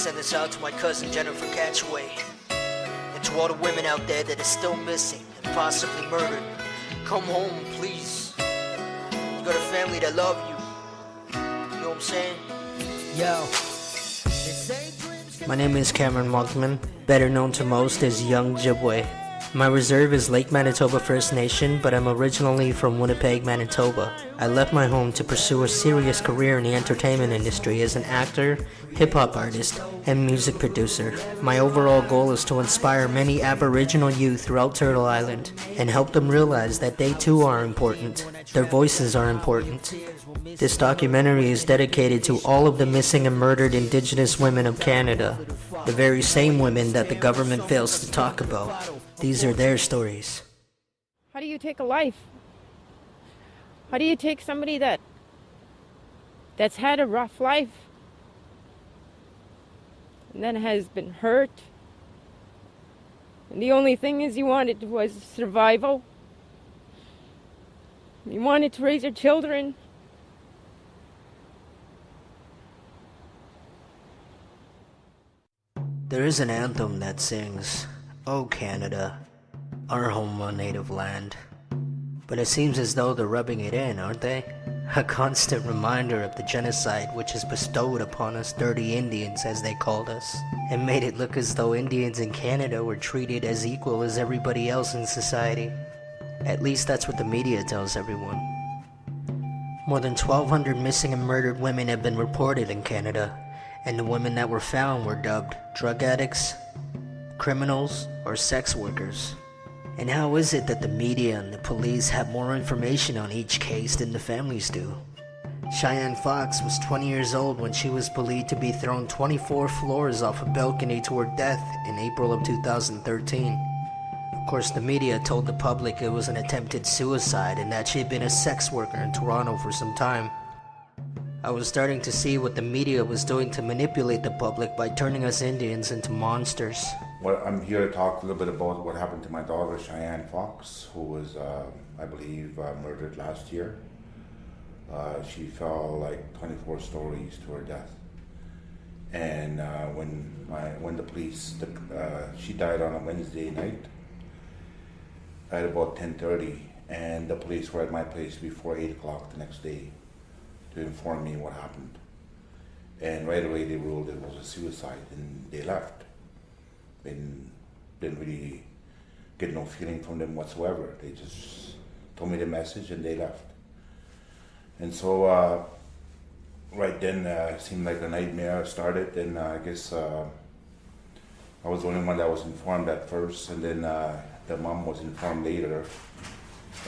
send this out to my cousin Jennifer Catchway. And to all the women out there that are still missing and possibly murdered. Come home, please. You got a family that love you. You know what I'm saying? Yo. My name is Cameron Monkman, better known to most as Young Jibwe. My reserve is Lake Manitoba First Nation, but I'm originally from Winnipeg, Manitoba. I left my home to pursue a serious career in the entertainment industry as an actor, hip-hop artist, and music producer. My overall goal is to inspire many aboriginal youth throughout Turtle Island and help them realize that they too are important. Their voices are important. This documentary is dedicated to all of the missing and murdered Indigenous women of Canada, the very same women that the government fails to talk about. These are their stories. How do you take a life? How do you take somebody that's had a rough life and then has been hurt, and the only thing is you wanted was survival? You wanted to raise your children. There is an anthem that sings, "Oh Canada, our home on native land." But it seems as though they're rubbing it in, aren't they? A constant reminder of the genocide which is bestowed upon us dirty Indians, as they called us, and made it look as though Indians in Canada were treated as equal as everybody else in society. At least that's what the media tells everyone. More than 1,200 missing and murdered women have been reported in Canada, and the women that were found were dubbed drug addicts, criminals, or sex workers. And how is it that the media and the police have more information on each case than the families do? Cheyenne Fox was 20 years old when she was believed to be thrown 24 floors off a balcony to her death in April of 2013. Of course, the media told the public it was an attempted suicide and that she had been a sex worker in Toronto for some time. I was starting to see what the media was doing to manipulate the public by turning us Indians into monsters. Well, I'm here to talk a little bit about what happened to my daughter, Cheyenne Fox, who was, I believe, murdered last year. She fell like 24 stories to her death. And when the police, she died on a Wednesday night at about 10:30, and the police were at my place before 8 o'clock the next day to inform me what happened. And right away they ruled it was a suicide and they left. They didn't really get no feeling from them whatsoever. They just told me the message and they left. And so right then it seemed like a nightmare started, and I guess I was the only one that was informed at first, and then the mom was informed later.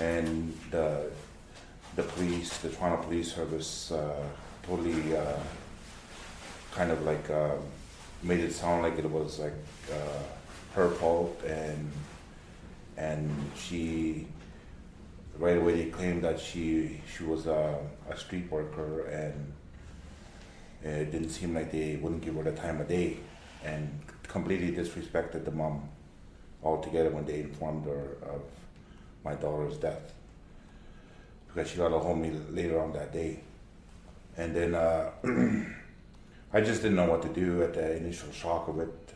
And the police, the Toronto Police Service, totally kind of like made it sound like it was like her fault, and she right away they claimed that she was a street worker, and it didn't seem like they wouldn't give her the time of day, and completely disrespected the mom altogether when they informed her of my daughter's death, because she got a hold of me later on that day. And then I just didn't know what to do at the initial shock of it.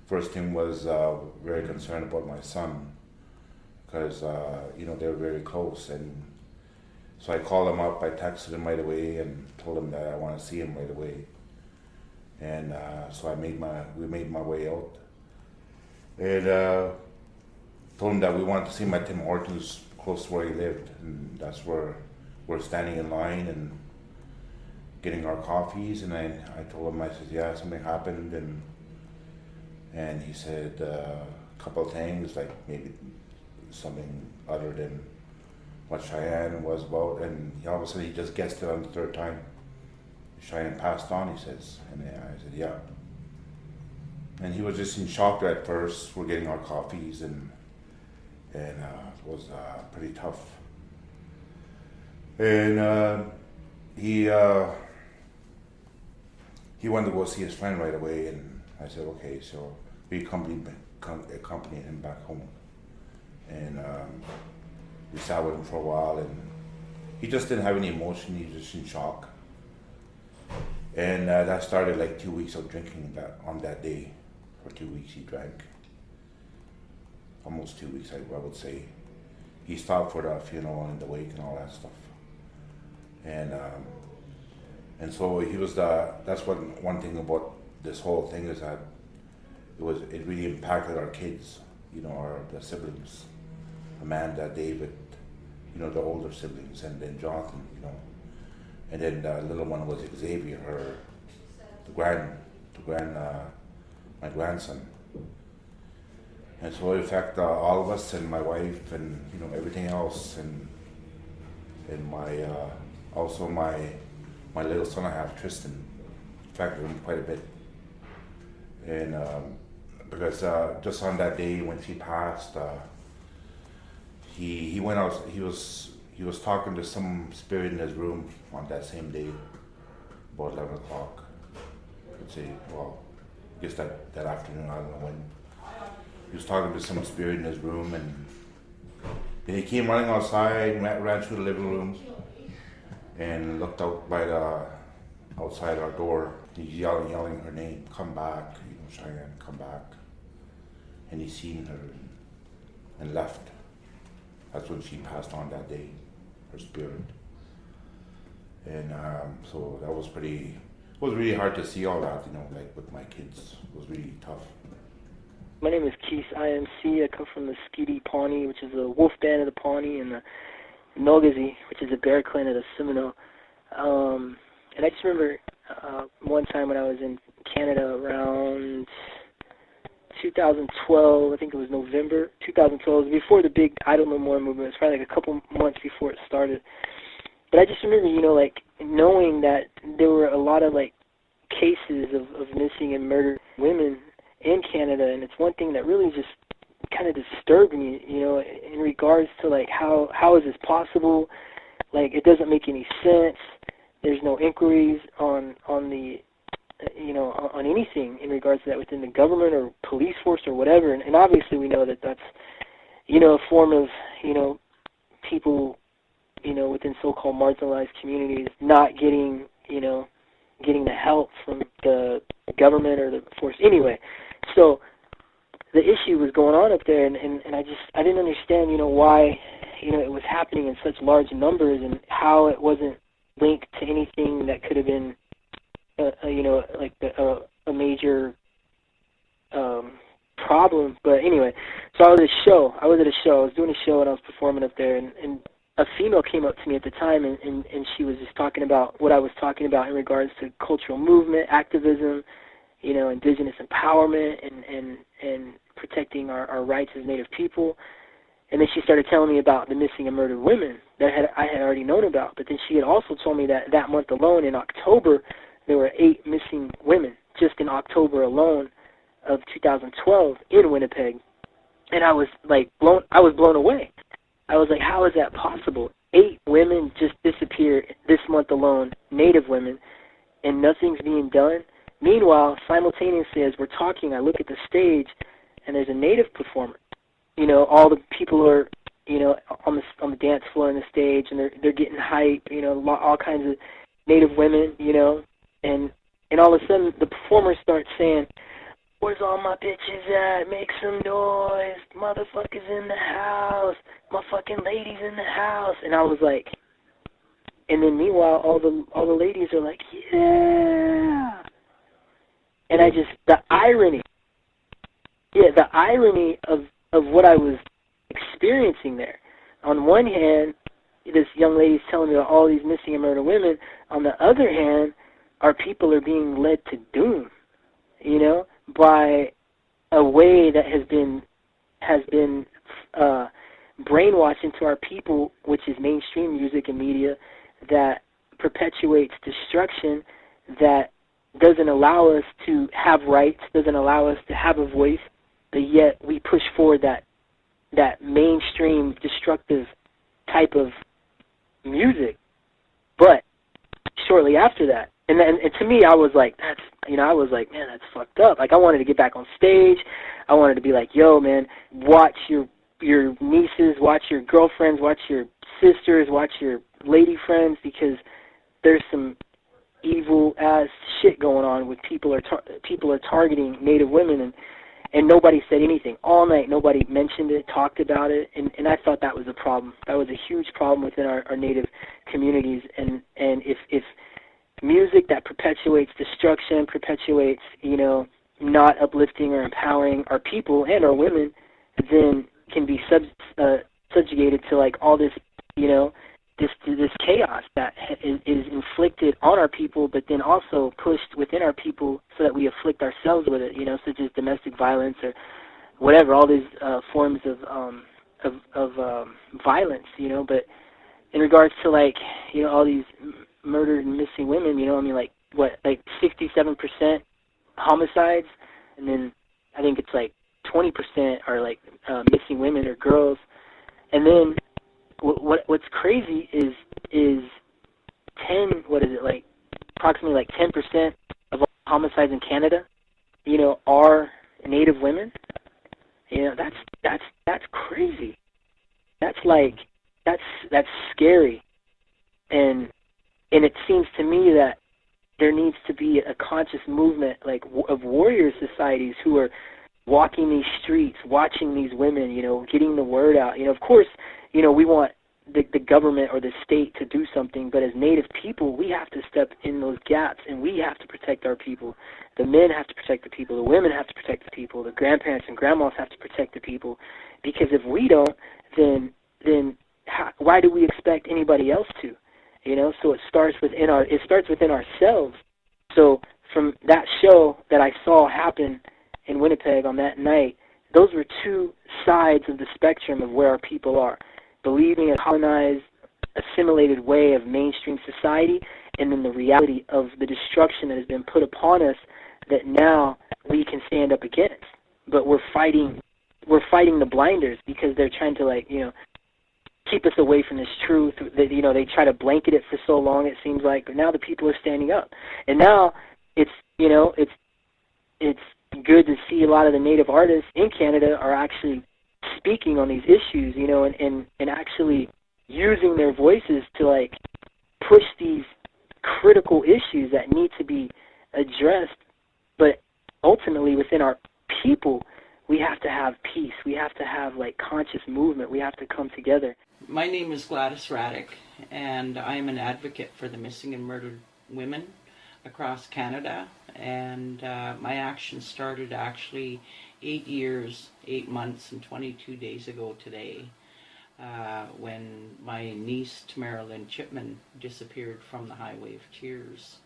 First thing was very concerned about my son, because they were very close, and so I called him up, I texted him right away and told him that I want to see him right away. And so we made my way out, and told him that we wanted to see him at Tim Hortons close to where he lived, and that's where we're standing in line and getting our coffees. And I told him, I said, yeah, something happened, and he said a couple of things, like maybe something other than what Cheyenne was about, and all of a sudden he just guessed it on the third time. Cheyenne passed on, he says, and I said, yeah. And he was just in shock at first. We're getting our coffees, and it was pretty tough. And he wanted to go see his friend right away, and I said, okay. So we accompanied him back home, and we sat with him for a while, and he just didn't have any emotion. He was just in shock. And that started like 2 weeks of drinking on that day. For 2 weeks he drank. Almost 2 weeks, I would say. He stopped for the funeral and the wake and all that stuff. And so he was that's one thing about this whole thing is that it really impacted our kids, the siblings, Amanda, David, the older siblings, and then Jonathan, and then the little one was Xavier, my grandson. And so it affected all of us and my wife and everything else, and my also my little son I have, Tristan, affected him quite a bit. And because just on that day when she passed, he went out. He was talking to some spirit in his room on that same day, about 11 o'clock. I'd say, well, I guess that afternoon, I don't know when. He was talking to some spirit in his room, and then he came running outside, ran through the living room, and looked out outside our door. He's yelling her name, "Come back, Cheyenne, come back." And he seen her and left. That's when she passed on that day, her spirit. And so that was it was really hard to see all that, like with my kids. It was really tough. My name is Keith IMC. I come from the Skeety Pawnee, which is a wolf band of the Pawnee, and the Nogazi, which is a bear clan of the Seminole. And I just remember one time when I was in Canada around 2012, I think it was November 2012, it was before the big Idle No More movement. It was probably like a couple months before it started. But I just remember, like knowing that there were a lot of like cases of missing and murdered women in Canada, and it's one thing that really just kind of disturbed me, in regards to like how is this possible? Like it doesn't make any sense. There's no inquiries on the on anything in regards to that within the government or police force or whatever. And obviously we know that that's a form of people within so-called marginalized communities not getting getting the help from the government or the force. Anyway, so the issue was going on up there, and I didn't understand, why, it was happening in such large numbers and how it wasn't linked to anything that could have been, like a major problem. But anyway, so I was at a show. I was doing a show, and I was performing up there, and a female came up to me at the time, and she was just talking about what I was talking about in regards to cultural movement, activism, indigenous empowerment, and protecting our rights as Native people. And then she started telling me about the missing and murdered women that I had already known about. But then she had also told me that month alone, in October, there were 8 missing women, just in October alone of 2012 in Winnipeg. And I was blown away. I was like, how is that possible? 8 women just disappeared this month alone, Native women, and nothing's being done. Meanwhile, simultaneously as we're talking, I look at the stage, and there's a Native performer. All the people are, on the dance floor on the stage, and they're getting hype. All kinds of Native women. And all of a sudden the performers start saying, "Where's all my bitches at? Make some noise! Motherfuckers in the house! My fucking ladies in the house!" And I was like, and then meanwhile all the ladies are like, "Yeah!" And the irony of what I was experiencing there. On one hand, this young lady's telling me about all these missing and murdered women. On the other hand, our people are being led to doom, by a way that has been brainwashed into our people, which is mainstream music and media, that perpetuates destruction, that doesn't allow us to have rights, doesn't allow us to have a voice, but yet we push forward that mainstream destructive type of music. But shortly after that, and to me, I was like, man, that's fucked up. Like, I wanted to get back on stage. I wanted to be like, yo, man, watch your nieces, watch your girlfriends, watch your sisters, watch your lady friends, because there's some evil ass shit going on with people are targeting Native women, and nobody said anything all night. Nobody mentioned it, talked about it, and I thought that was a problem. That was a huge problem within our Native communities. And if music that perpetuates destruction, perpetuates, not uplifting or empowering our people and our women, then can be subjugated to like all this, this chaos that is inflicted on our people, but then also pushed within our people so that we afflict ourselves with it, such as domestic violence or whatever, all these forms of violence, But in regards to like, all these murdered and missing women, like 67% homicides, and then I think it's like 20% are like missing women or girls, and then what's crazy is approximately like 10% of all homicides in Canada, are Native women. That's crazy. That's scary, and it seems to me that there needs to be a conscious movement like of warrior societies who are walking these streets, watching these women, getting the word out. Of course, we want the government or the state to do something, but as Native people, we have to step in those gaps, and we have to protect our people. The men have to protect the people. The women have to protect the people. The grandparents and grandmas have to protect the people, because if we don't, then why do we expect anybody else to? So it starts within ourselves. So from that show that I saw happen in Winnipeg on that night, those were two sides of the spectrum of where our people are. Believing a colonized, assimilated way of mainstream society, and then the reality of the destruction that has been put upon us that now we can stand up against. But we're fighting the blinders because they're trying to keep us away from this truth. They try to blanket it for so long, it seems like, but now the people are standing up. And now it's good to see a lot of the Native artists in Canada are actually speaking on these issues, and actually using their voices to push these critical issues that need to be addressed. But ultimately within our people, we have to have peace. We have to have conscious movement. We have to come together. My name is Gladys Raddick, and I am an advocate for the missing and murdered women across Canada. And my action started actually 8 years, 8 months, and 22 days ago today, when my niece Tamara Lynn Chipman disappeared from the Highway of Tears.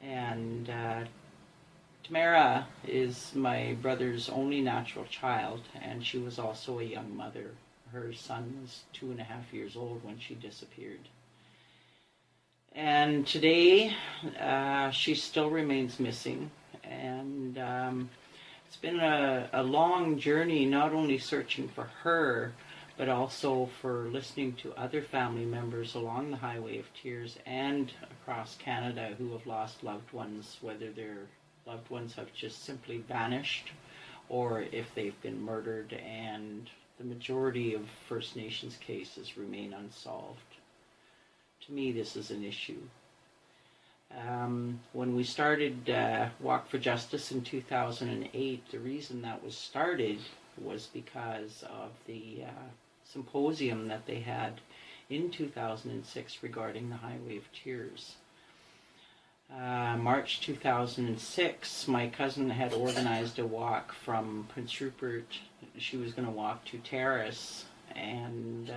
And Tamara is my brother's only natural child, and she was also a young mother. Her son was 2.5 years old when she disappeared. And today, she still remains missing, and it's been a long journey, not only searching for her, but also for listening to other family members along the Highway of Tears and across Canada who have lost loved ones, whether their loved ones have just simply vanished or if they've been murdered, and the majority of First Nations cases remain unsolved. To me, this is an issue. When we started Walk for Justice in 2008, the reason that was started was because of the symposium that they had in 2006 regarding the Highway of Tears. March 2006, my cousin had organized a walk from Prince Rupert. She was going to walk to Terrace and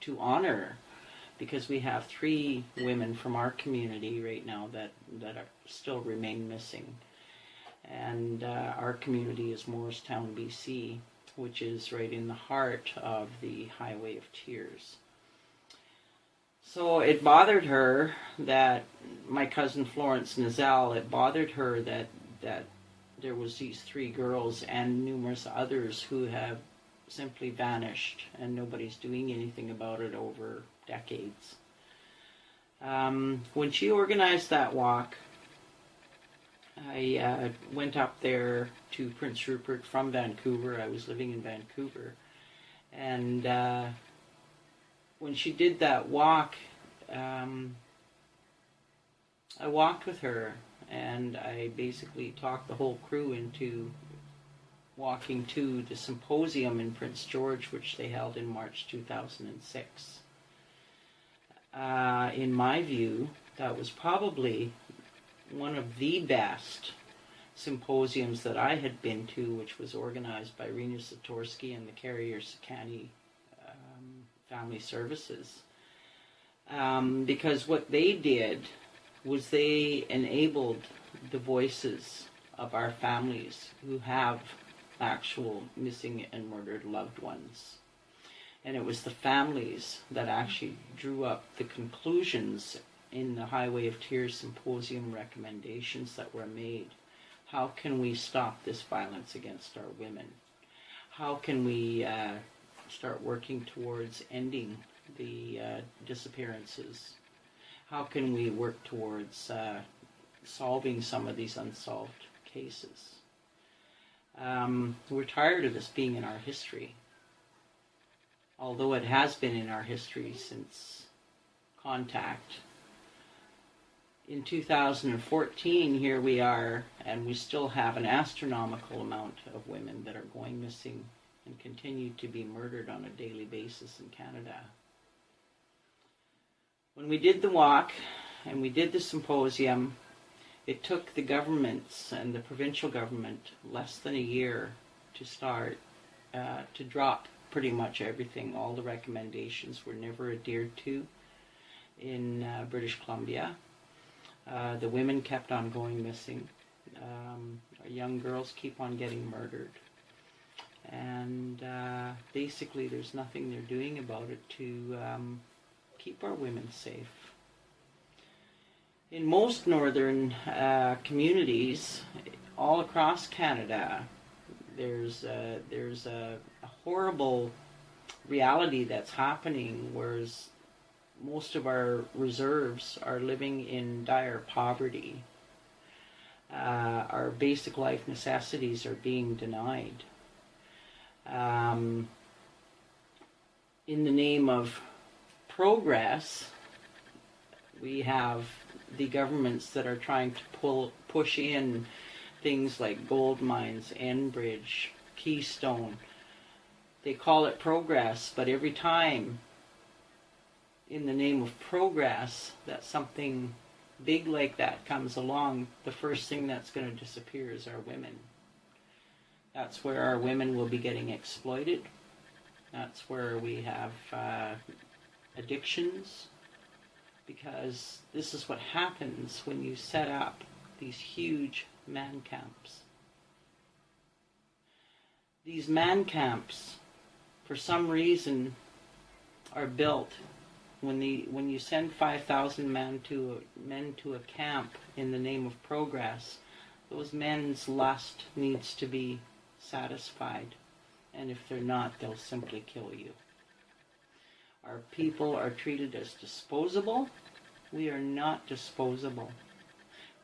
to honor, because we have 3 women from our community right now that still remain missing. And our community is Morristown, BC, which is right in the heart of the Highway of Tears. So it bothered her that my cousin Florence Nizal, it bothered her that there was these 3 girls and numerous others who have simply vanished, and nobody's doing anything about it over decades. When she organized that walk, I went up there to Prince Rupert from Vancouver. I was living in Vancouver. And when she did that walk, I walked with her, and I basically talked the whole crew into walking to the symposium in Prince George, which they held in March 2006. In my view, that was probably one of the best symposiums that I had been to, which was organized by Rena Satorsky and the Carrier Sakani Family Services. Because what they did was they enabled the voices of our families who have actual missing and murdered loved ones. And it was the families that actually drew up the conclusions in the Highway of Tears Symposium recommendations that were made. How can we stop this violence against our women? How can we start working towards ending the disappearances? How can we work towards solving some of these unsolved cases? We're tired of this being in our history, although it has been in our history since contact. In 2014, here we are, and we still have an astronomical amount of women that are going missing and continue to be murdered on a daily basis in Canada. When we did the walk and we did the symposium, it took the governments and the provincial government less than a year to start, to drop pretty much everything. All the recommendations were never adhered to in British Columbia. The women kept on going missing. Our young girls keep on getting murdered. And basically there's nothing they're doing about it to keep our women safe. In most northern communities all across Canada, there's a horrible reality that's happening, whereas most of our reserves are living in dire poverty. Our basic life necessities are being denied. In the name of progress, we have the governments that are trying to push in things like gold mines, Enbridge, Keystone. They call it progress, but every time in the name of progress that something big like that comes along, the first thing that's going to disappear is our women. That's where our women will be getting exploited. That's where we have addictions, because this is what happens when you set up these huge man camps. These man camps, for some reason, are built when you send 5,000 men to a camp in the name of progress. Those men's lust needs to be satisfied, and if they're not, they'll simply kill you. Our people are treated as disposable. We are not disposable.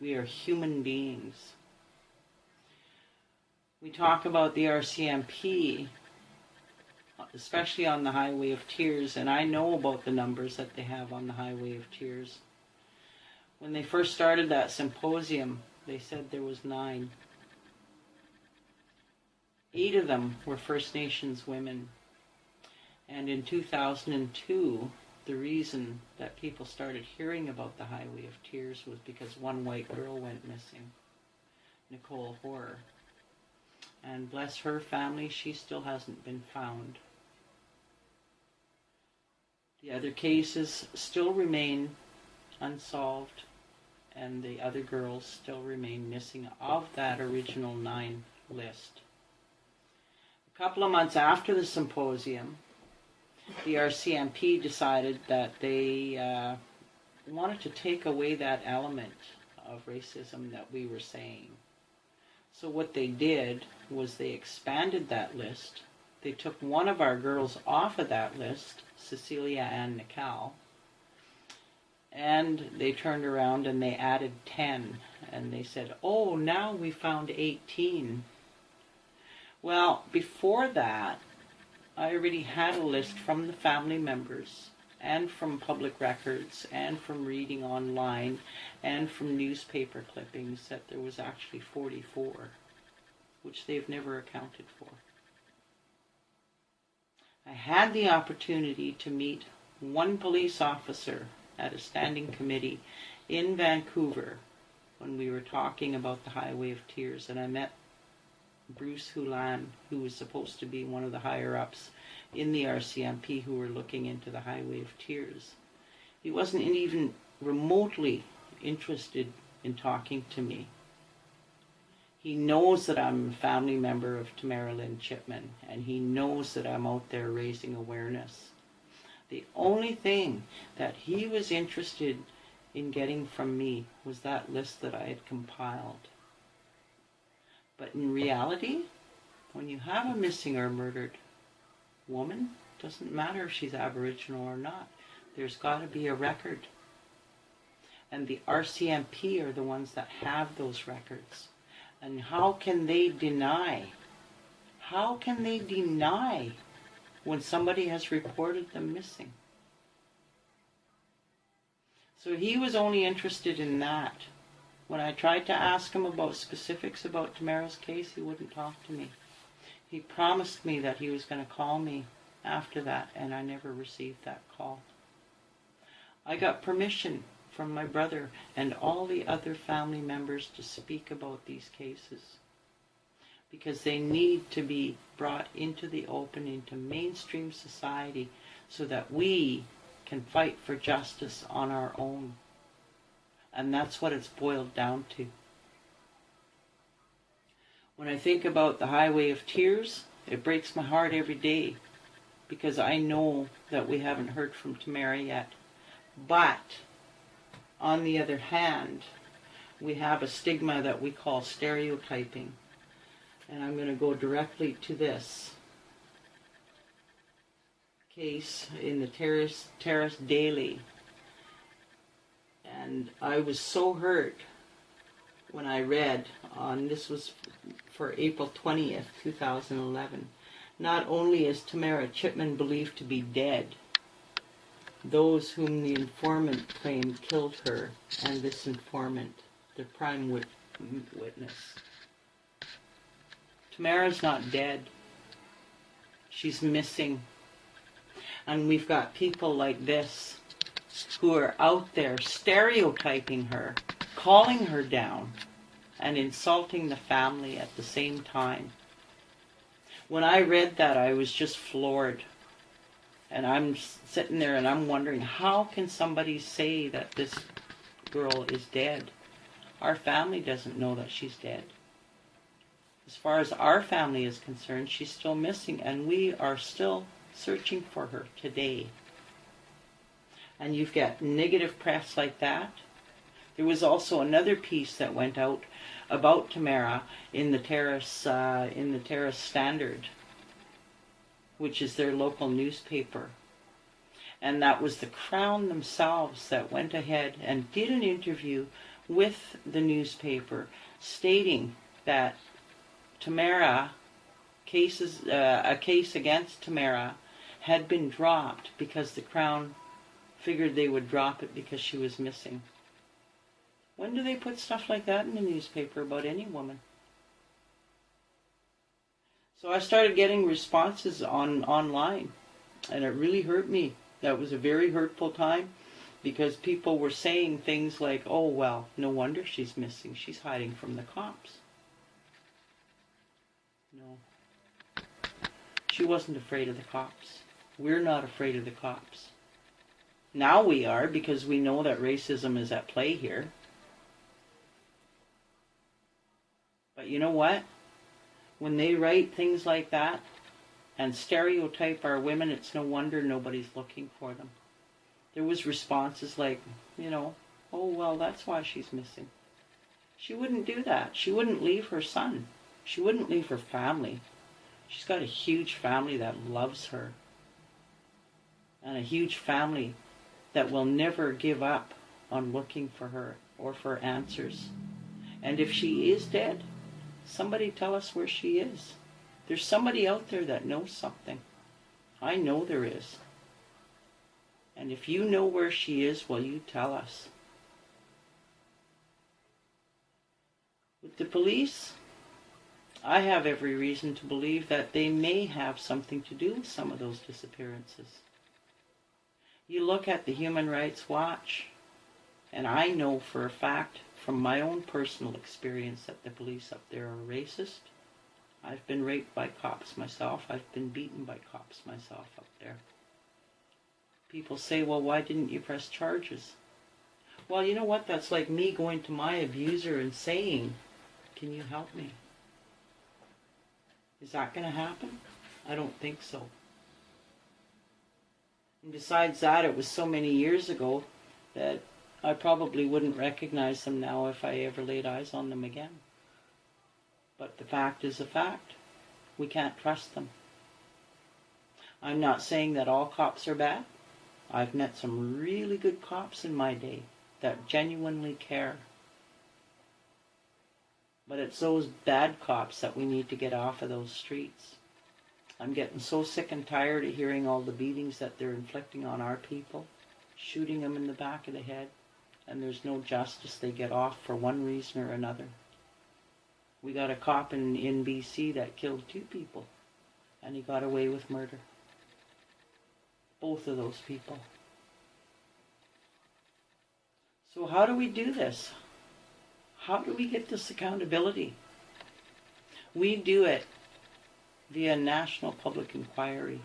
We are human beings. We talk about the RCMP, especially on the Highway of Tears, and I know about the numbers that they have on the Highway of Tears. When they first started that symposium, they said there was 9. 8 of them were First Nations women. And in 2002, the reason that people started hearing about the Highway of Tears was because one white girl went missing, Nicole Hoare. And bless her family, she still hasn't been found. The other cases still remain unsolved, and the other girls still remain missing of that original 9 list. A couple of months after the symposium, the RCMP decided that they wanted to take away that element of racism that we were saying. So what they did was they expanded that list. They took one of our girls off of that list, Cecilia Ann Nicol, and they turned around and they added 10, and they said, oh, now we found 18. Well, before that, I already had a list from the family members and from public records and from reading online and from newspaper clippings that there was actually 44, which they've never accounted for. I had the opportunity to meet one police officer at a standing committee in Vancouver when we were talking about the Highway of Tears, and I met Bruce Hulan, who was supposed to be one of the higher-ups in the RCMP who were looking into the Highway of Tears. He wasn't even remotely interested in talking to me. He knows that I'm a family member of Tamara Lynn Chipman, and he knows that I'm out there raising awareness. The only thing that he was interested in getting from me was that list that I had compiled. But in reality, when you have a missing or murdered woman, doesn't matter if she's Aboriginal or not, there's got to be a record. And the RCMP are the ones that have those records. And how can they deny? How can they deny when somebody has reported them missing? So he was only interested in that. When I tried to ask him about specifics about Tamara's case, he wouldn't talk to me. He promised me that he was going to call me after that, and I never received that call. I got permission from my brother and all the other family members to speak about these cases because they need to be brought into the open, into mainstream society, so that we can fight for justice on our own. And that's what it's boiled down to. When I think about the Highway of Tears, it breaks my heart every day because I know that we haven't heard from Tamara yet. But, on the other hand, we have a stigma that we call stereotyping. And I'm going to go directly to this case in the Terrace Daily. And I was so hurt when I read on, this was for April 20th, 2011, not only is Tamara Chipman believed to be dead, those whom the informant claimed killed her, and this informant, the prime witness. Tamara's not dead. She's missing. And we've got people like this who are out there stereotyping her, calling her down, and insulting the family at the same time. When I read that, I was just floored. And I'm sitting there and I'm wondering, how can somebody say that this girl is dead? Our family doesn't know that she's dead. As far as our family is concerned, she's still missing, and we are still searching for her today. And you've got negative press like that. There was also another piece that went out about Tamara in the Terrace Standard, which is their local newspaper. And that was the Crown themselves that went ahead and did an interview with the newspaper stating that Tamara, a case against Tamara had been dropped because the Crown figured they would drop it because she was missing. When do they put stuff like that in the newspaper about any woman? So I started getting responses online, and it really hurt me. That was a very hurtful time because people were saying things like, oh, well, no wonder she's missing. She's hiding from the cops. No. She wasn't afraid of the cops. We're not afraid of the cops. Now we are, because we know that racism is at play here. But you know what? When they write things like that and stereotype our women, it's no wonder nobody's looking for them. There was responses like, oh, well, that's why she's missing. She wouldn't do that. She wouldn't leave her son. She wouldn't leave her family. She's got a huge family that loves her. And a huge family that will never give up on looking for her or for answers. And if she is dead, somebody tell us where she is. There's somebody out there that knows something. I know there is. And if you know where she is, well, you tell us. With the police, I have every reason to believe that they may have something to do with some of those disappearances. You look at the Human Rights Watch, and I know for a fact from my own personal experience that the police up there are racist. I've been raped by cops myself. I've been beaten by cops myself up there. People say, well, why didn't you press charges? Well, you know what? That's like me going to my abuser and saying, can you help me? Is that going to happen? I don't think so. And besides that, it was so many years ago that I probably wouldn't recognize them now if I ever laid eyes on them again. But the fact is a fact. We can't trust them. I'm not saying that all cops are bad. I've met some really good cops in my day that genuinely care. But it's those bad cops that we need to get off of those streets. I'm getting so sick and tired of hearing all the beatings that they're inflicting on our people, shooting them in the back of the head, and there's no justice. They get off for one reason or another. We got a cop in BC that killed 2 people, and he got away with murder. Both of those people. So how do we do this? How do we get this accountability? We do it via national public inquiry.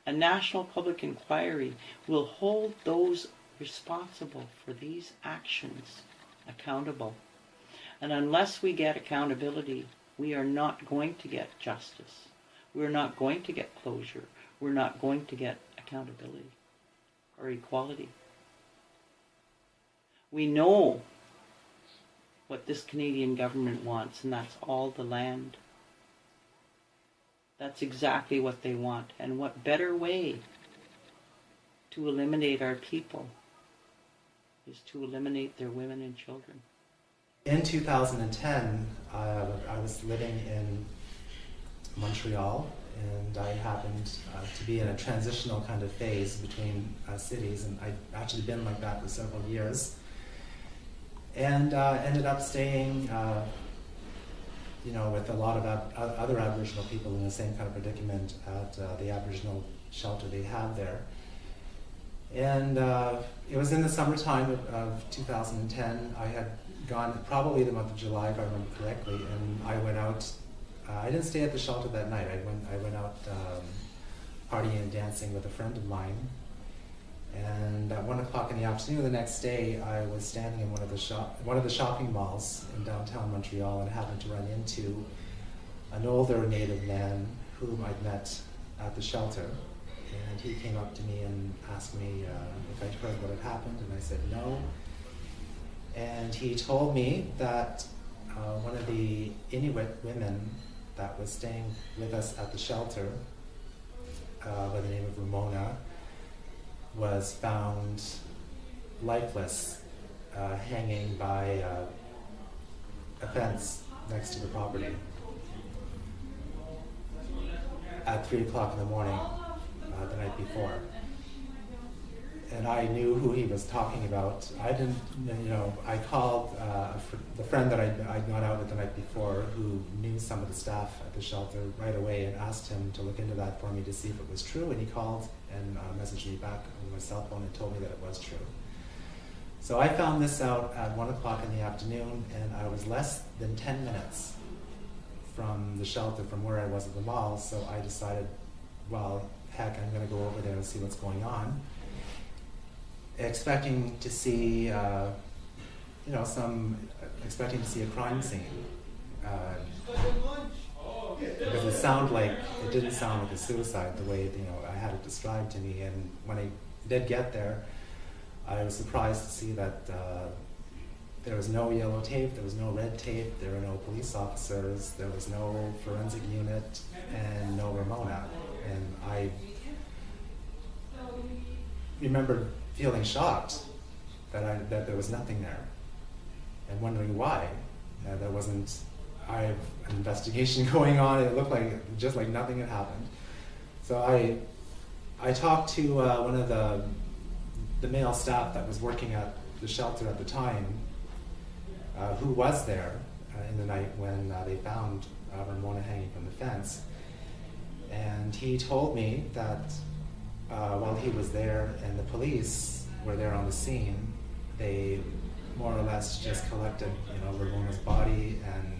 A national public inquiry will hold those responsible for these actions accountable. And unless we get accountability, we are not going to get justice. We're not going to get closure. We're not going to get accountability or equality. We know what this Canadian government wants, and that's all the land. That's exactly what they want. And what better way to eliminate our people is to eliminate their women and children. In 2010, I was living in Montreal, and I happened to be in a transitional kind of phase between cities, and I'd actually been like that for several years. And ended up staying, with a lot of other Aboriginal people in the same kind of predicament at the Aboriginal shelter they have there. And it was in the summertime of 2010. I had gone probably the month of July, if I remember correctly, and I went out. I didn't stay at the shelter that night. I went out partying and dancing with a friend of mine. And at 1 o'clock in the afternoon the next day, I was standing in one of the shopping malls in downtown Montreal, and happened to run into an older Native man whom I'd met at the shelter. And he came up to me and asked me if I'd heard what had happened, and I said no. And he told me that one of the Inuit women that was staying with us at the shelter, by the name of Ramona, was found lifeless, hanging by a fence next to the property at 3 o'clock in the morning the night before. And I knew who he was talking about. I didn't, I called the friend that I'd gone out with the night before, who knew some of the staff at the shelter, right away, and asked him to look into that for me to see if it was true. And he called and messaged me back on my cell phone and told me that it was true. So I found this out at 1 o'clock in the afternoon, and I was less than 10 minutes from the shelter, from where I was at the mall. So I decided, well, heck, I'm going to go over there and see what's going on, expecting to see, expecting to see a crime scene. Because it didn't sound like a suicide the way, I had it described to me. And when I did get there, I was surprised to see that there was no yellow tape, there was no red tape, there were no police officers, there was no forensic unit, and no Ramona. And I remember feeling shocked that there was nothing there, and wondering why. There wasn't. I have an investigation going on. It looked just like nothing had happened. So I talked to one of the the male staff that was working at the shelter at the time, who was there in the night when they found Ramona hanging from the fence. And he told me that while he was there and the police were there on the scene, they more or less just collected, Ramona's body and,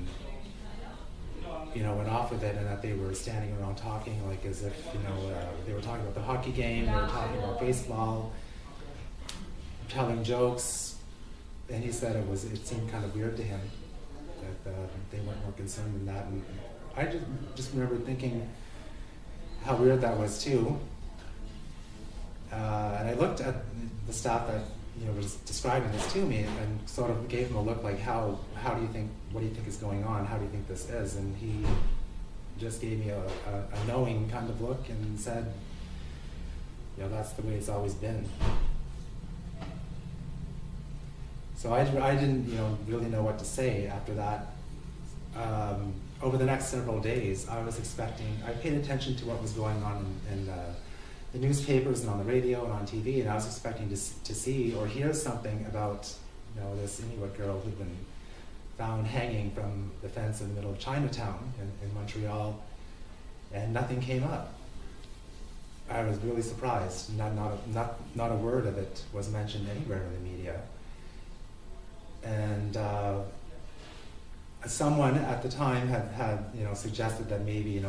went off with it, and that they were standing around talking like as if, they were talking about the hockey game, they were talking about baseball, telling jokes, and he said it seemed kind of weird to him that they weren't more concerned than that. And I just remember thinking how weird that was too. And I looked at the staff that was describing this to me and sort of gave him a look like, what do you think is going on? How do you think this is? And he just gave me a knowing kind of look and said, that's the way it's always been. So I didn't really know what to say after that. Over the next several days, I paid attention to what was going on in the newspapers and on the radio and on TV, and I was expecting to see or hear something about this Inuit girl who'd been found hanging from the fence in the middle of Chinatown in Montreal, and nothing came up. I was really surprised. Not a word of it was mentioned anywhere in the media. And someone at the time had suggested that maybe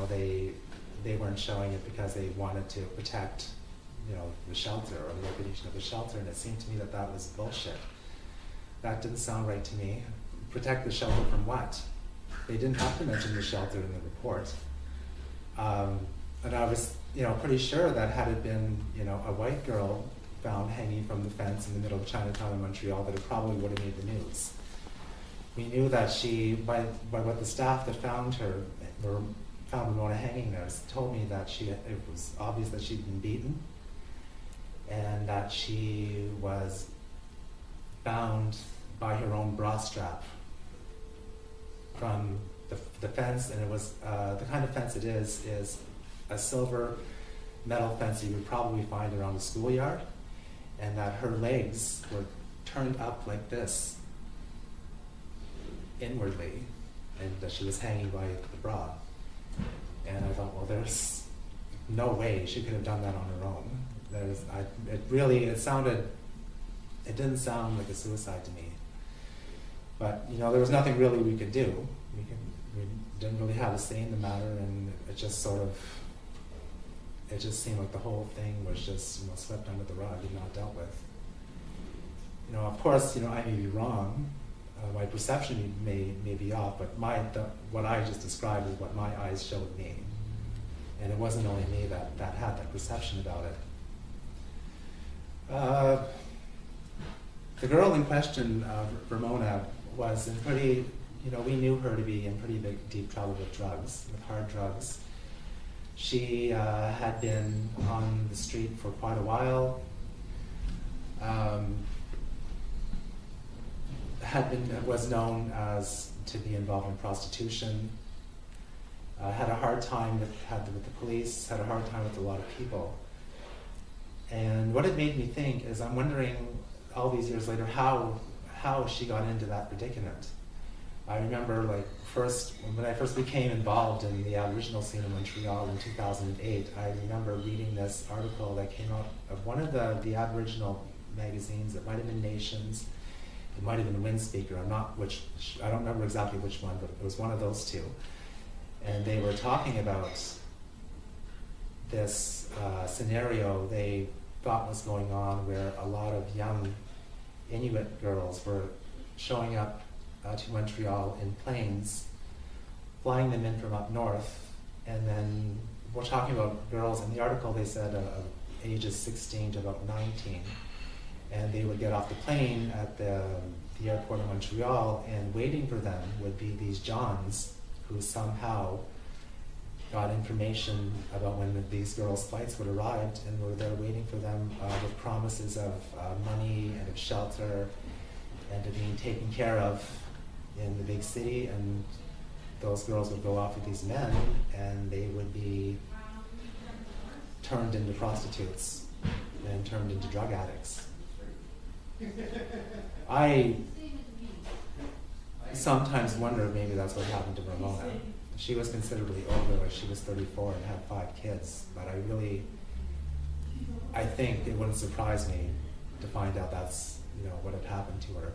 they weren't showing it because they wanted to protect the shelter or the reputation of the shelter, and it seemed to me that was bullshit. That didn't sound right to me. Protect the shelter from what? They didn't have to mention the shelter in the report. And I was pretty sure that had it been a white girl found hanging from the fence in the middle of Chinatown in Montreal, that it probably would have made the news. We knew that by what the staff that found Ramona hanging there told me that it was obvious that she'd been beaten and that she was bound by her own bra strap from the fence, and it was the kind of fence it is a silver metal fence you would probably find around the schoolyard, and that her legs were turned up like this inwardly, and that she was hanging by the bra. And I thought, well, there's no way she could have done that on her own. It didn't sound like a suicide to me. But there was nothing really we could do. We didn't really have a say in the matter, and it just seemed like the whole thing was just swept under the rug and not dealt with. Of course, I may be wrong. My perception may be off, but what I just described is what my eyes showed me. And it wasn't only me that had that perception about it. The girl in question, Ramona, was in pretty, we knew her to be in pretty deep trouble with hard drugs. She had been on the street for quite a while. Was known as to be involved in prostitution, had a hard time with the police, had a hard time with a lot of people. And what it made me think is, I'm wondering all these years later how she got into that predicament. I remember when I first became involved in the Aboriginal scene in Montreal in 2008, I remember reading this article that came out of one of the Aboriginal magazines. It might have been Nations. It might have been Windspeaker. I don't remember exactly which one, but it was one of those two. And they were talking about this scenario they thought was going on, where a lot of young Inuit girls were showing up to Montreal in planes, flying them in from up north, and then we're talking about girls. In the article they said ages 16 to about 19. And they would get off the plane at the airport in Montreal, and waiting for them would be these Johns who somehow got information about when these girls' flights would arrive, and were there waiting for them with promises of money and of shelter and of being taken care of in the big city. And those girls would go off with these men, and they would be turned into prostitutes and turned into drug addicts. I sometimes wonder if maybe that's what happened to Ramona. She was considerably older, like she was 34 and had 5 kids, but I think it wouldn't surprise me to find out that's, what had happened to her.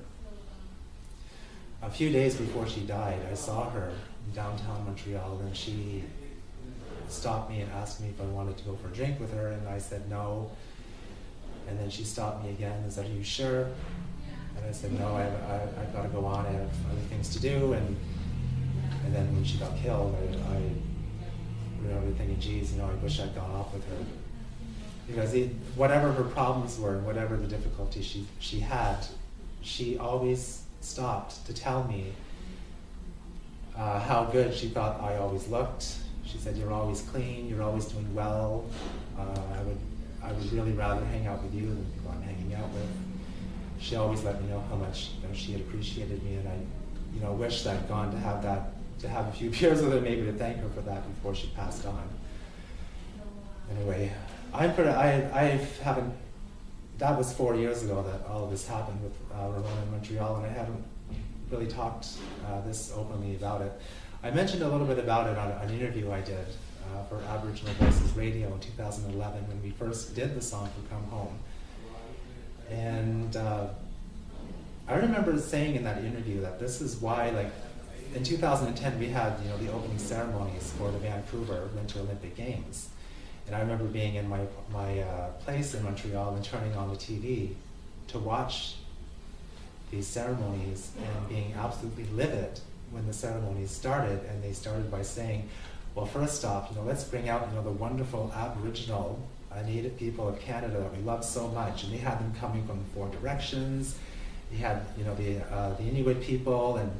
A few days before she died, I saw her in downtown Montreal, and she stopped me and asked me if I wanted to go for a drink with her, and I said no. And then she stopped me again and said, "Are you sure?" And I said, "No, I've got to go on. I have other things to do." And then when she got killed, I remember thinking, geez, I wish I'd gone off with her. Because whatever her problems were, whatever the difficulties she had, she always stopped to tell me how good she thought I always looked. She said, "You're always clean, you're always doing well. I would really rather hang out with you than the people I'm hanging out with." She always let me know how much she had appreciated me, and I wished I'd gone to have a few beers with her, maybe to thank her for that before she passed on. Anyway, that was 4 years ago that all of this happened with Ramona in Montreal, and I haven't really talked this openly about it. I mentioned a little bit about it on an interview I did for Aboriginal Voices Radio in 2011 when we first did the song for Come Home. And I remember saying in that interview that this is why, in 2010 we had the opening ceremonies for the Vancouver Winter Olympic Games. And I remember being in my place in Montreal and turning on the TV to watch these ceremonies and being absolutely livid when the ceremonies started. And they started by saying, well, first off, let's bring out the wonderful Aboriginal Native people of Canada that we love so much. And they had them coming from 4 directions. You had the Inuit people and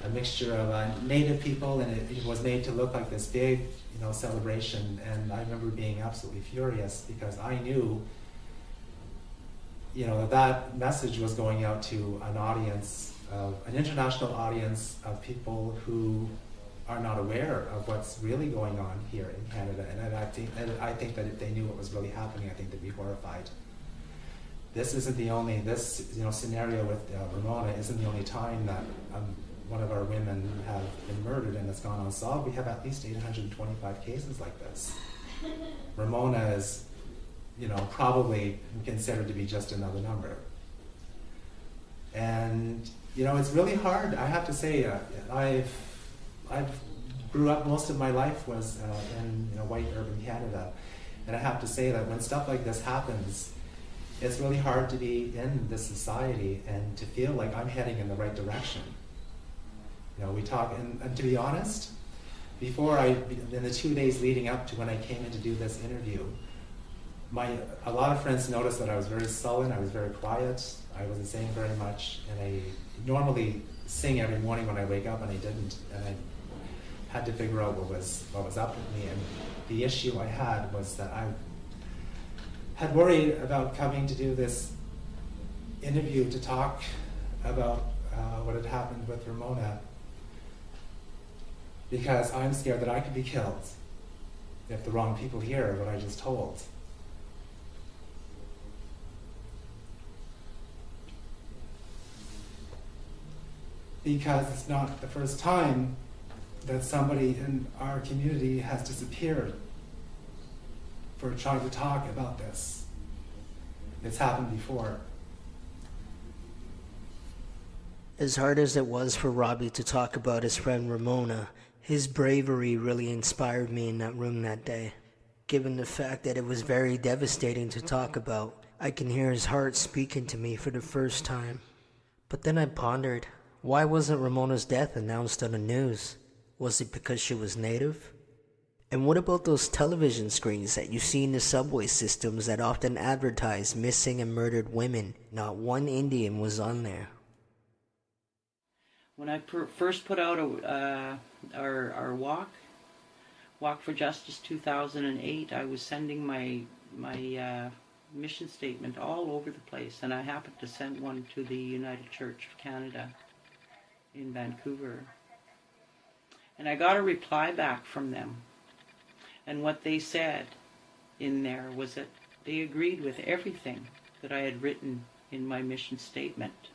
a mixture of Native people, and it was made to look like this big celebration. And I remember being absolutely furious because I knew that message was going out to an audience, an international audience of people who are not aware of what's really going on here in Canada. And I think that if they knew what was really happening, I think they'd be horrified. This isn't the only, scenario with Ramona isn't the only time that one of our women have been murdered and it's gone unsolved. We have at least 825 cases like this. Ramona is, probably considered to be just another number. And, it's really hard. I have to say, I've grew up, most of my life was in white urban Canada. And I have to say that when stuff like this happens, it's really hard to be in this society and to feel like I'm heading in the right direction. We talk, and to be honest, in the 2 days leading up to when I came in to do this interview, a lot of friends noticed that I was very sullen, I was very quiet, I wasn't saying very much, and I normally sing every morning when I wake up, and I didn't, and I had to figure out what was up with me. And the issue I had was that I had worried about coming to do this interview to talk about what had happened with Ramona, because I'm scared that I could be killed if the wrong people hear what I just told. Because it's not the first time that somebody in our community has disappeared for trying to talk about this. It's happened before. As hard as it was for Robbie to talk about his friend Ramona, his bravery really inspired me in that room that day. Given the fact that it was very devastating to talk about, I can hear his heart speaking to me for the first time. But then I pondered, why wasn't Ramona's death announced on the news? Was it because she was Native? And what about those television screens that you see in the subway systems that often advertise missing and murdered women? Not one Indian was on there. When I first put out our walk for Justice 2008, I was sending my mission statement all over the place, and I happened to send one to the United Church of Canada in Vancouver. And I got a reply back from them. And what they said in there was that they agreed with everything that I had written in my mission statement.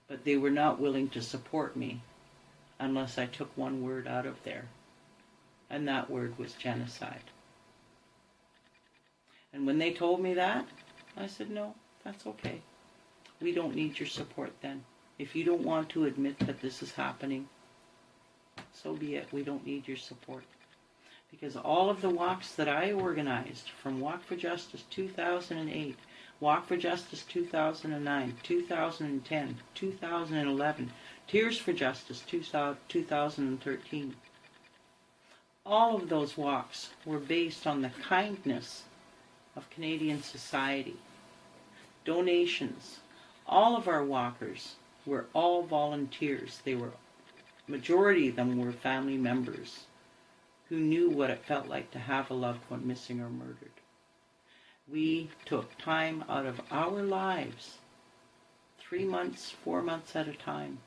But they were not willing to support me unless I took one word out of there. And that word was genocide. And when they told me that, I said, no, that's okay. We don't need your support then. If you don't want to admit that this is happening, so be it. We don't need your support. Because all of the walks that I organized, from Walk for Justice 2008, Walk for Justice 2009, 2010, 2011, Tears for Justice 2013, all of those walks were based on the kindness of Canadian society. Donations. All of our walkers were all volunteers. Majority of them were family members who knew what it felt like to have a loved one missing or murdered. We took time out of our lives, 3 months, 4 months at a time,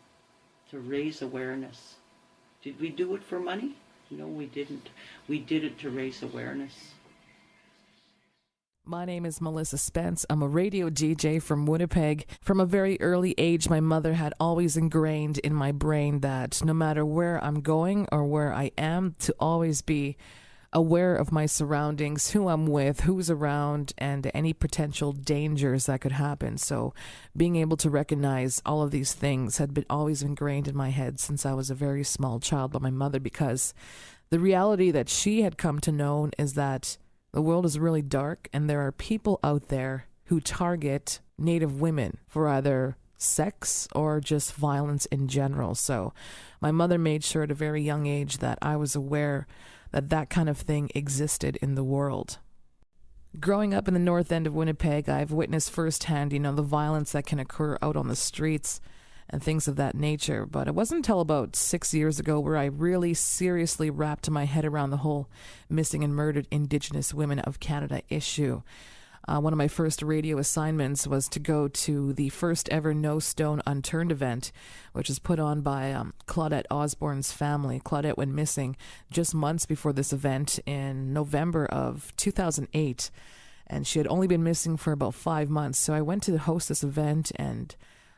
to raise awareness. Did we do it for money? No, we didn't. We did it to raise awareness. My name is Melissa Spence. I'm a radio DJ from Winnipeg. From a very early age, my mother had always ingrained in my brain that no matter where I'm going or where I am, to always be aware of my surroundings, who I'm with, who's around, and any potential dangers that could happen. So being able to recognize all of these things had been always ingrained in my head since I was a very small child by my mother, because the reality that she had come to know is that the world is really dark, and there are people out there who target Native women for either sex or just violence in general. So my mother made sure at a very young age that I was aware that that kind of thing existed in the world. Growing up in the north end of Winnipeg, I've witnessed firsthand, the violence that can occur out on the streets and things of that nature. But it wasn't until about 6 years ago where I really seriously wrapped my head around the whole missing and murdered Indigenous women of Canada issue. One of my first radio assignments was to go to the first ever No Stone Unturned event, which was put on by Claudette Osborne's family. Claudette went missing just months before this event in November of 2008, and she had only been missing for about 5 months. So I went to host this event, and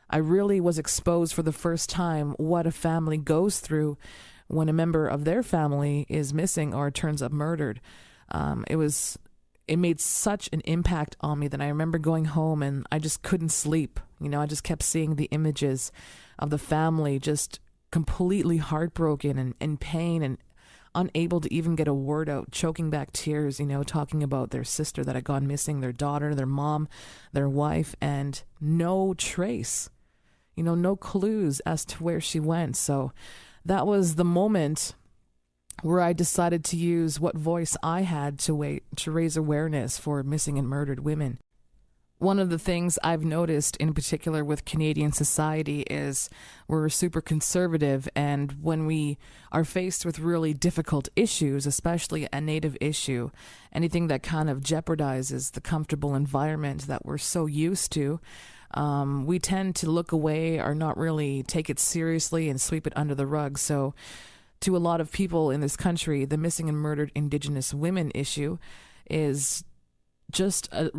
I really was exposed for the first time what a family goes through when a member of their family is missing or turns up murdered. It made such an impact on me that I remember going home and I just couldn't sleep. I just kept seeing the images of the family just completely heartbroken and in pain and unable to even get a word out, choking back tears, talking about their sister that had gone missing, their daughter, their mom, their wife, and no trace, no clues as to where she went. So that was the moment where I decided to use what voice I had to raise awareness for missing and murdered women. One of the things I've noticed in particular with Canadian society is we're super conservative, and when we are faced with really difficult issues, especially a Native issue, anything that kind of jeopardizes the comfortable environment that we're so used to, we tend to look away or not really take it seriously and sweep it under the rug. So to a lot of people in this country, the missing and murdered Indigenous women issue is just a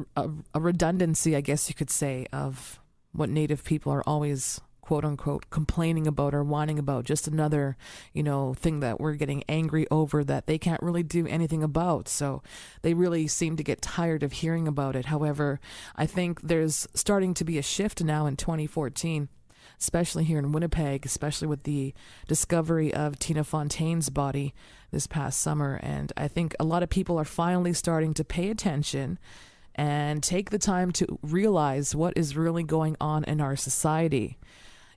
redundancy, I guess you could say, of what Native people are always, quote unquote, complaining about or whining about. Just another, thing that we're getting angry over that they can't really do anything about. So they really seem to get tired of hearing about it. However, I think there's starting to be a shift now in 2014, especially here in Winnipeg, especially with the discovery of Tina Fontaine's body this past summer. And I think a lot of people are finally starting to pay attention and take the time to realize what is really going on in our society.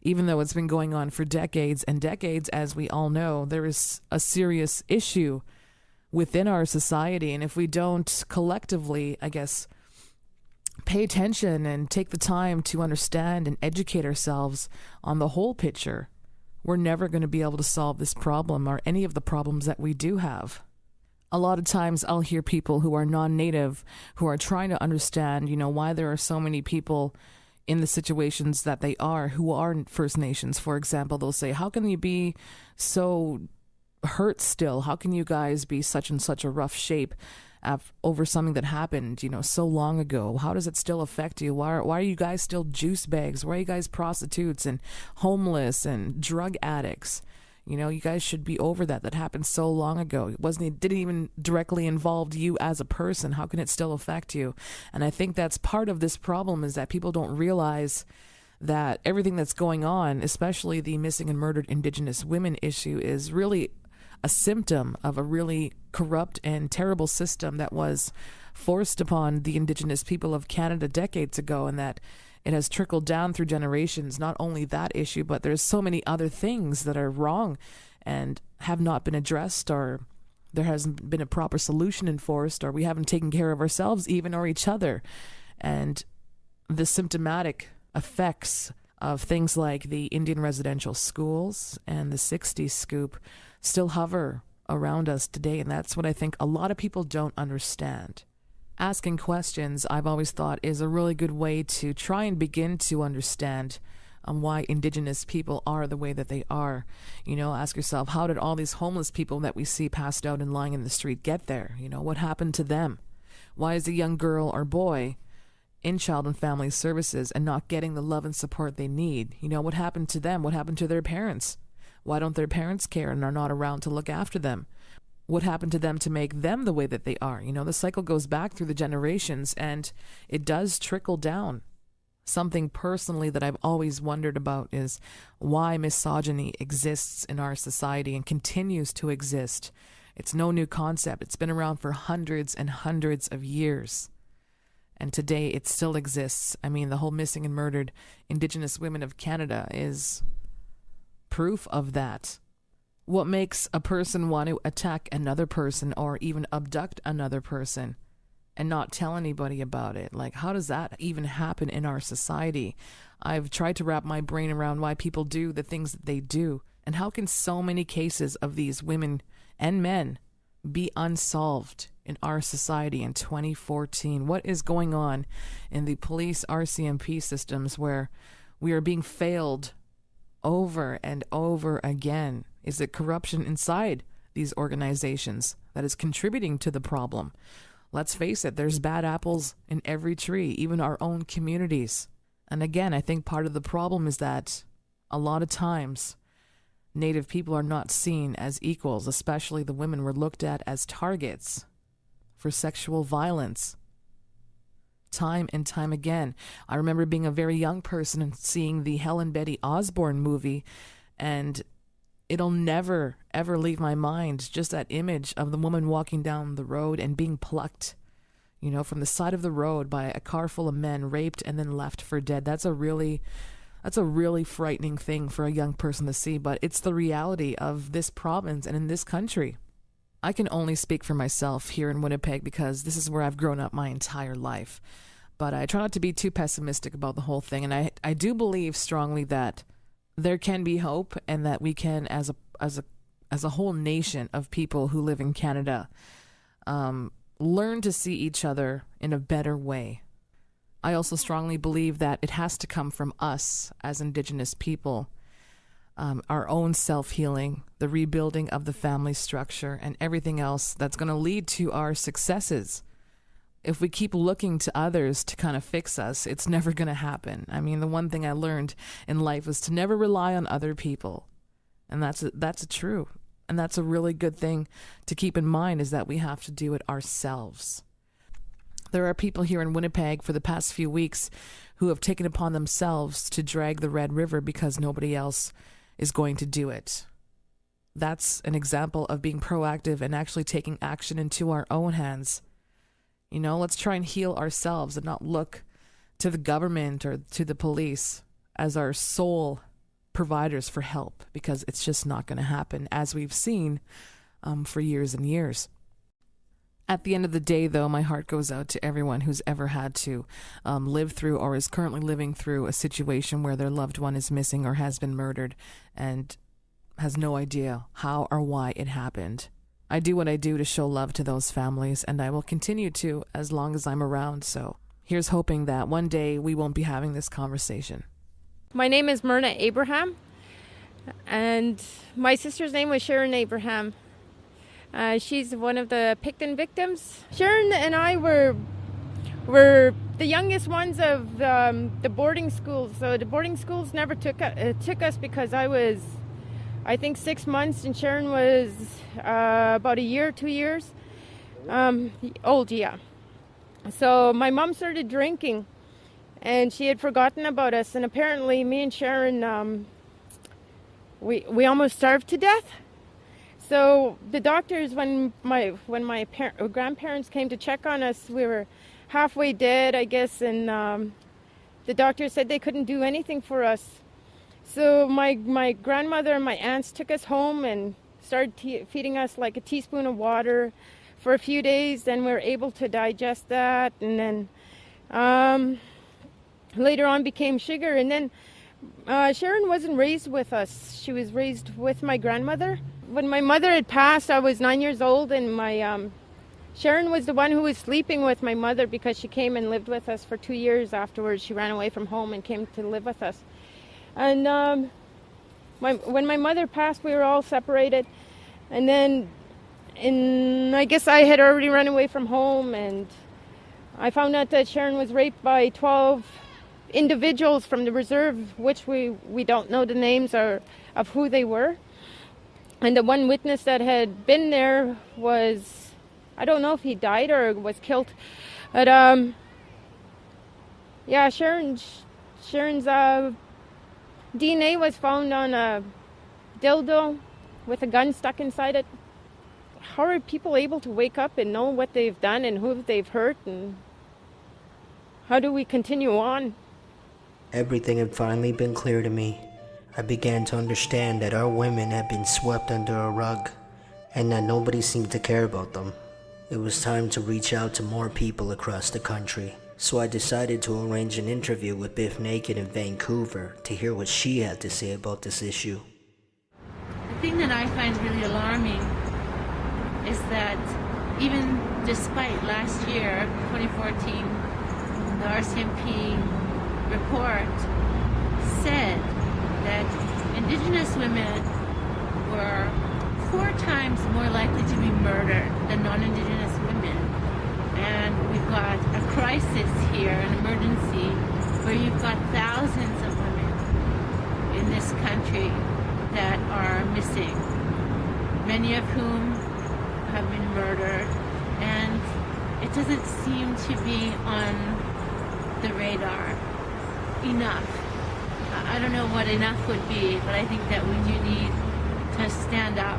Even though it's been going on for decades and decades, as we all know, there is a serious issue within our society. And if we don't collectively, I guess, pay attention and take the time to understand and educate ourselves on the whole picture, we're never going to be able to solve this problem or any of the problems that we do have. A lot of times I'll hear people who are non-Native who are trying to understand, why there are so many people in the situations that they are who are First Nations. For example, they'll say, how can you be so hurt still? How can you guys be such and such a rough shape? over something that happened, so long ago? How does it still affect you? Why are you guys still juice bags? Why are you guys prostitutes and homeless and drug addicts? You guys should be over that. That happened so long ago. It didn't even directly involve you as a person. How can it still affect you? And I think that's part of this problem, is that people don't realize that everything that's going on, especially the missing and murdered Indigenous women issue, is really a symptom of a really corrupt and terrible system that was forced upon the Indigenous people of Canada decades ago, and that it has trickled down through generations. Not only that issue, but there's so many other things that are wrong and have not been addressed, or there hasn't been a proper solution enforced, or we haven't taken care of ourselves even, or each other. And the symptomatic effects of things like the Indian residential schools and the 60s scoop still hover around us today, and that's what I think a lot of people don't understand. Asking questions, I've always thought, is a really good way to try and begin to understand why Indigenous people are the way that they are. Ask yourself, how did all these homeless people that we see passed out and lying in the street get there? What happened to them? Why is a young girl or boy in Child and Family Services and not getting the love and support they need? What happened to them? What happened to their parents? Why don't their parents care and are not around to look after them? What happened to them to make them the way that they are? The cycle goes back through the generations, and it does trickle down. Something personally that I've always wondered about is why misogyny exists in our society and continues to exist. It's no new concept. It's been around for hundreds and hundreds of years. And today it still exists. I mean, the whole missing and murdered Indigenous women of Canada is proof of that. What makes a person want to attack another person or even abduct another person and not tell anybody about it? Like, how does that even happen in our society? I've tried to wrap my brain around why people do the things that they do. And how can so many cases of these women and men be unsolved in our society in 2014? What is going on in the police RCMP systems where we are being failed over and over again? Is it corruption inside these organizations that is contributing to the problem? Let's face it, there's bad apples in every tree, even our own communities. And again, I think part of the problem is that a lot of times Native people are not seen as equals, especially the women were looked at as targets for sexual violence. Time and time again. I remember being a very young person and seeing the Helen Betty Osborne movie, and it'll never, ever leave my mind, just that image of the woman walking down the road and being plucked, from the side of the road by a car full of men, raped and then left for dead. That's a really frightening thing for a young person to see, but it's the reality of this province and in this country. I can only speak for myself here in Winnipeg because this is where I've grown up my entire life. But I try not to be too pessimistic about the whole thing, and I do believe strongly that there can be hope, and that we can, as a whole nation of people who live in Canada, learn to see each other in a better way. I also strongly believe that it has to come from us as Indigenous people, our own self-healing, the rebuilding of the family structure, and everything else that's going to lead to our successes. If we keep looking to others to kind of fix us, it's never going to happen. I mean, the one thing I learned in life is to never rely on other people. And that's true. And that's a really good thing to keep in mind, is that we have to do it ourselves. There are people here in Winnipeg for the past few weeks who have taken upon themselves to drag the Red River because nobody else is going to do it. That's an example of being proactive and actually taking action into our own hands. Let's try and heal ourselves and not look to the government or to the police as our sole providers for help, because it's just not going to happen, as we've seen for years and years. At the end of the day, though, my heart goes out to everyone who's ever had to live through or is currently living through a situation where their loved one is missing or has been murdered and has no idea how or why it happened. I do what I do to show love to those families, and I will continue to as long as I'm around. So here's hoping that one day we won't be having this conversation. My name is Myrna Abraham, and my sister's name was Sharon Abraham. She's one of the Picton victims. Sharon and I were the youngest ones of the boarding schools. So the boarding schools never took us because I was, I think, 6 months, and Sharon was about a year, 2 years old, yeah. So my mom started drinking, and she had forgotten about us. And apparently, me and Sharon, we almost starved to death. So the doctors, when my grandparents came to check on us, we were halfway dead, I guess, and the doctors said they couldn't do anything for us. So my grandmother and my aunts took us home and started feeding us like a teaspoon of water for a few days. Then we were able to digest that, and then later on became sugar. And then Sharon wasn't raised with us. She was raised with my grandmother. When my mother had passed, I was 9 years old, and my Sharon was the one who was sleeping with my mother because she came and lived with us for 2 years afterwards. She ran away from home and came to live with us. And when my mother passed, we were all separated. And then I guess I had already run away from home, and I found out that Sharon was raped by 12 individuals from the reserve, which we don't know the names or of who they were. And the one witness that had been there was, I don't know if he died or was killed. But yeah, Sharon's DNA was found on a dildo with a gun stuck inside it. How are people able to wake up and know what they've done and who they've hurt, and how do we continue on? Everything had finally been clear to me. I began to understand that our women had been swept under a rug, and that nobody seemed to care about them. It was time to reach out to more people across the country, so I decided to arrange an interview with Biff Naked in Vancouver to hear what she had to say about this issue. The thing that I find really alarming is that even despite last year, 2014, the RCMP report said that Indigenous women were 4 times more likely to be murdered than non-Indigenous women. And we've got a crisis here, an emergency, where you've got thousands of women in this country that are missing, many of whom have been murdered, and it doesn't seem to be on the radar enough. I don't know what enough would be, but I think that we do need to stand up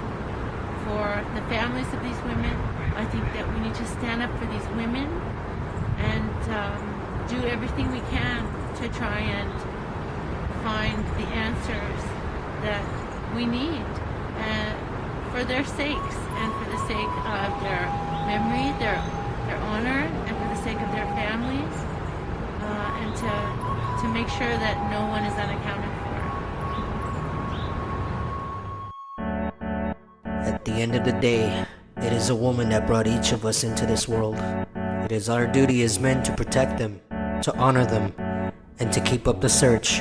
for the families of these women. I think that we need to stand up for these women and do everything we can to try and find the answers that we need for their sakes, and for the sake of their memory, their honor, and for the sake of their families, and to make sure that no one is unaccounted for. At the end of the day, it is a woman that brought each of us into this world. It is our duty as men to protect them, to honor them, and to keep up the search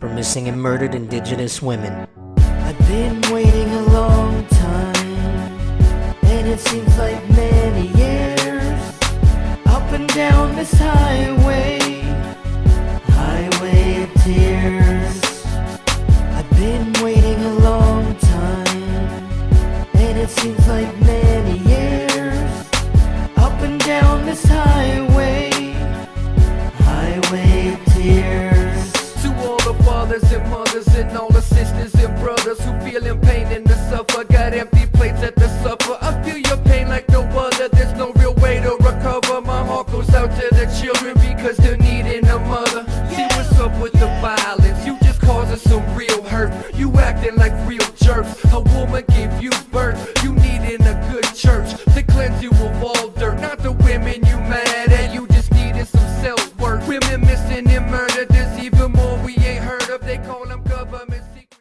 for missing and murdered Indigenous women. I've been waiting a long time, and it seems like many years, up and down this highway of tears. I've been waiting a long time, and it seems like many years, up and down this highway of tears. To all the fathers and mothers and all the sisters and brothers who feeling pain and the suffer, got empty plates at the supper. I feel your pain like no other, there's no real way to recover. My heart goes out to the children because they're needing a mother. See what's up with the violence, you just causing some real hurt. You acting like real